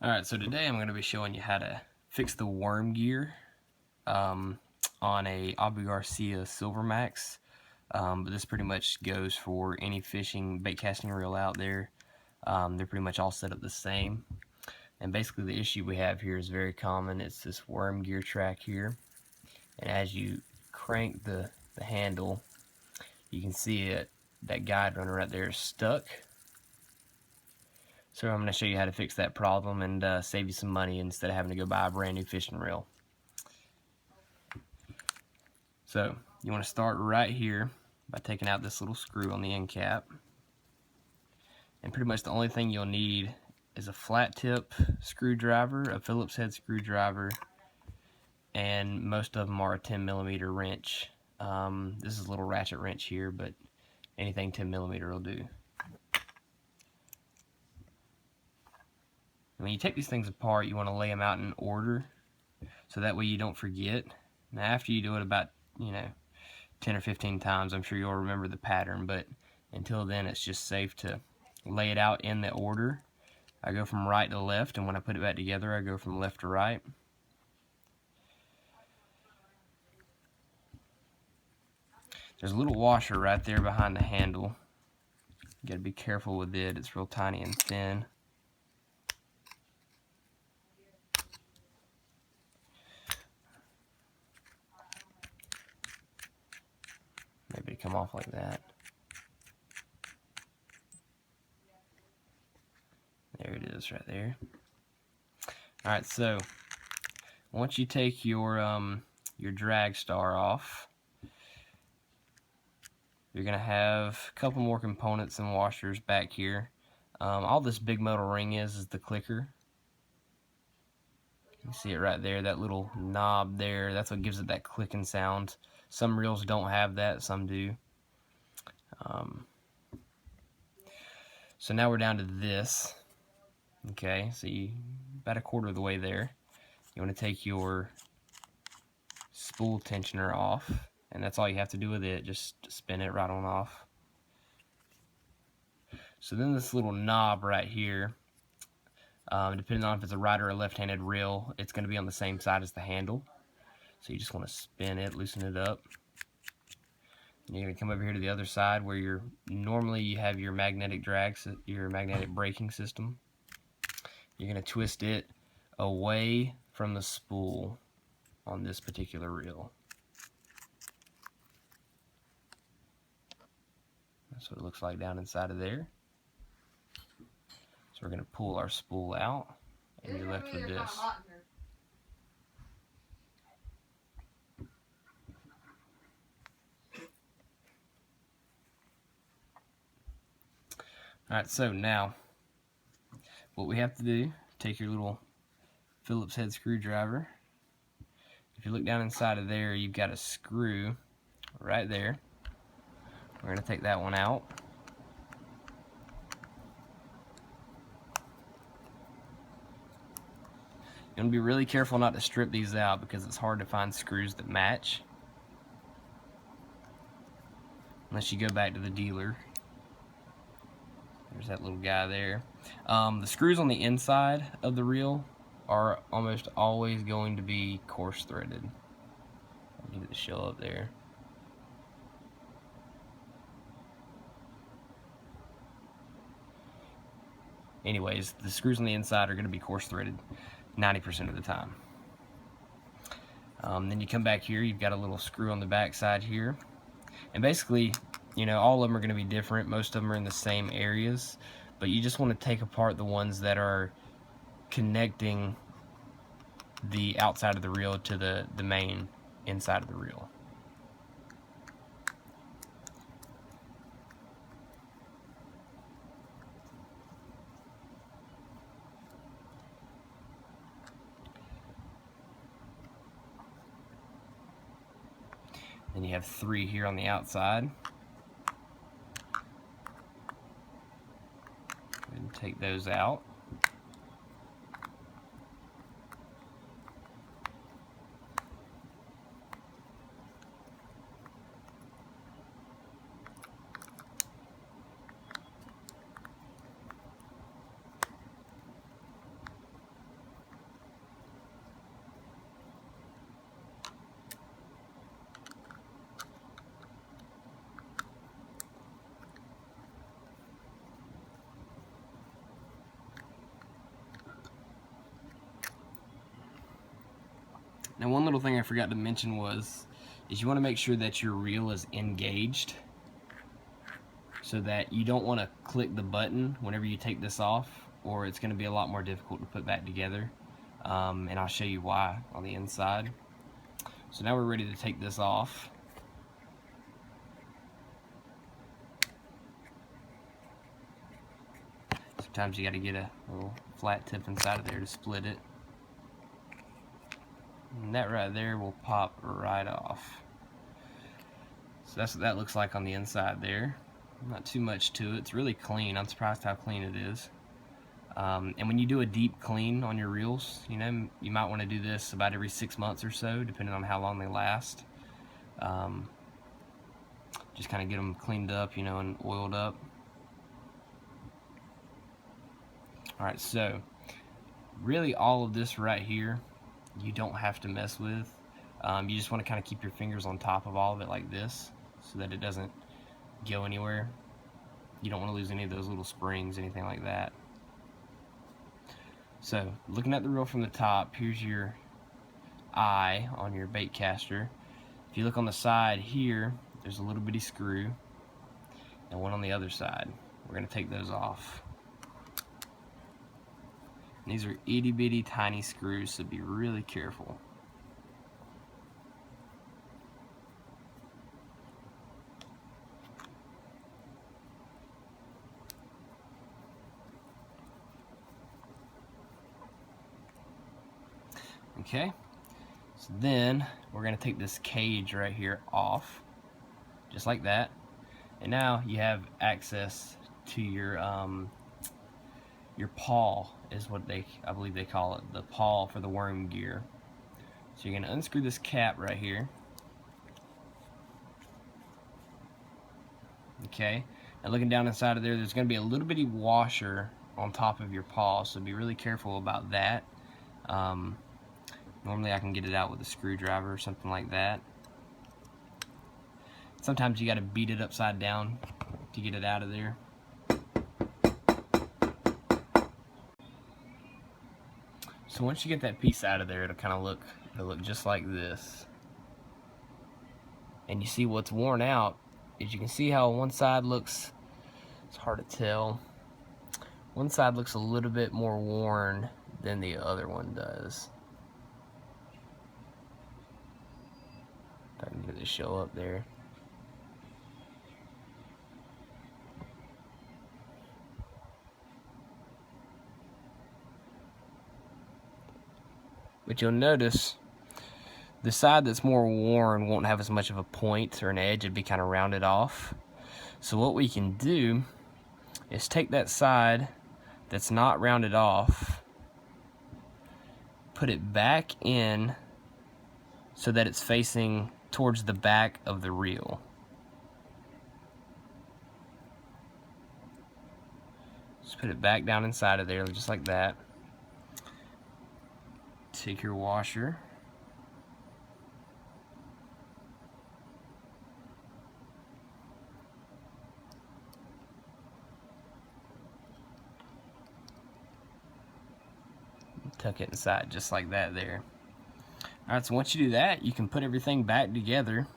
Alright, so today I'm going to be showing you how to fix the worm gear on a Abu Garcia Silver Max. But this pretty much goes for any fishing bait casting reel out there. They're pretty much all set up the same. And basically the issue we have here is very common. It's this worm gear track here. And as you crank the handle, you can see that guide runner right there is stuck. So I'm going to show you how to fix that problem and save you some money instead of having to go buy a brand new fishing reel. So you want to start right here by taking out this little screw on the end cap. And pretty much the only thing you'll need is a flat tip screwdriver, a Phillips head screwdriver, and most of them are a 10mm wrench. This is a little ratchet wrench here, but anything 10mm will do. When you take these things apart, you want to lay them out in order, so that way you don't forget. Now after you do it about, 10 or 15 times, I'm sure you'll remember the pattern, but until then it's just safe to lay it out in the order. I go from right to left, and when I put it back together, I go from left to right. There's a little washer right there behind the handle. You gotta be careful with it, it's real tiny and thin. Maybe it come off like that. There it is right there. Alright, so once you take your drag star off, you're gonna have a couple more components and washers back here. All this big metal ring is the clicker. You see it right there, that little knob there, that's what gives it that clicking sound. Some reels don't have that, some do. So now we're down to this. Okay, so you about a quarter of the way there. You want to take your spool tensioner off, and that's all you have to do with it, just spin it right on off. So then this little knob right here, depending on if it's a right or a left-handed reel, it's going to be on the same side as the handle. So you just want to spin it, loosen it up. And you're going to come over here to the other side where normally you have your magnetic your magnetic braking system. You're going to twist it away from the spool on this particular reel. That's what it looks like down inside of there. So we're going to pull our spool out, and you're left with this. Alright, so now what we have to do, take your little Phillips head screwdriver. If you look down inside of there, you've got a screw right there. We're going to take that one out. You want to be really careful not to strip these out because it's hard to find screws that match. Unless you go back to the dealer. There's that little guy there. The screws on the inside of the reel are almost always going to be coarse threaded. I'll get it to show up there. Anyways, the screws on the inside are going to be coarse threaded 90% of the time. Then you come back here, you've got a little screw on the back side here. And basically, all of them are going to be different. Most of them are in the same areas. But you just want to take apart the ones that are connecting the outside of the reel to the main inside of the reel. Then you have 3 here on the outside. And take those out. Now, one little thing I forgot to mention is you want to make sure that your reel is engaged, so that you don't want to click the button whenever you take this off, or it's going to be a lot more difficult to put back together. And I'll show you why on the inside. So now we're ready to take this off. Sometimes you got to get a little flat tip inside of there to split it. And that right there will pop right off. So that's what that looks like on the inside there. Not too much to it. It's really clean. I'm surprised how clean it is. And when you do a deep clean on your reels, you know, you might want to do this about every 6 months or so, depending on how long they last. Just kind of get them cleaned up, you know, and oiled up. Alright, so really all of this right here, you don't have to mess with. You just want to kind of keep your fingers on top of all of it like this, so that it doesn't go anywhere. You don't want to lose any of those little springs, anything like that. So, looking at the reel from the top, here's your eye on your bait caster. If you look on the side here, there's a little bitty screw, and one on the other side. We're going to take those off. And these are itty bitty tiny screws, so be really careful. Okay, so then we're going to take this cage right here off, just like that. And now you have access to your paw, is what I believe they call it, the paw for the worm gear. So you're going to unscrew this cap right here. Okay, and looking down inside of there, there's going to be a little bitty washer on top of your paw, so be really careful about that. Normally I can get it out with a screwdriver or something like that. Sometimes you got to beat it upside down to get it out of there. So once you get that piece out of there, it'll kind of look just like this. And you see what's worn out is, you can see how one side looks, it's hard to tell. One side looks a little bit more worn than the other one does. If I can get it to show up there. But you'll notice the side that's more worn won't have as much of a point or an edge. It'd be kind of rounded off. So what we can do is take that side that's not rounded off, put it back in so that it's facing towards the back of the reel. Just put it back down inside of there, just like that. Take your washer, tuck it inside just like that there. Alright, so once you do that, you can put everything back together.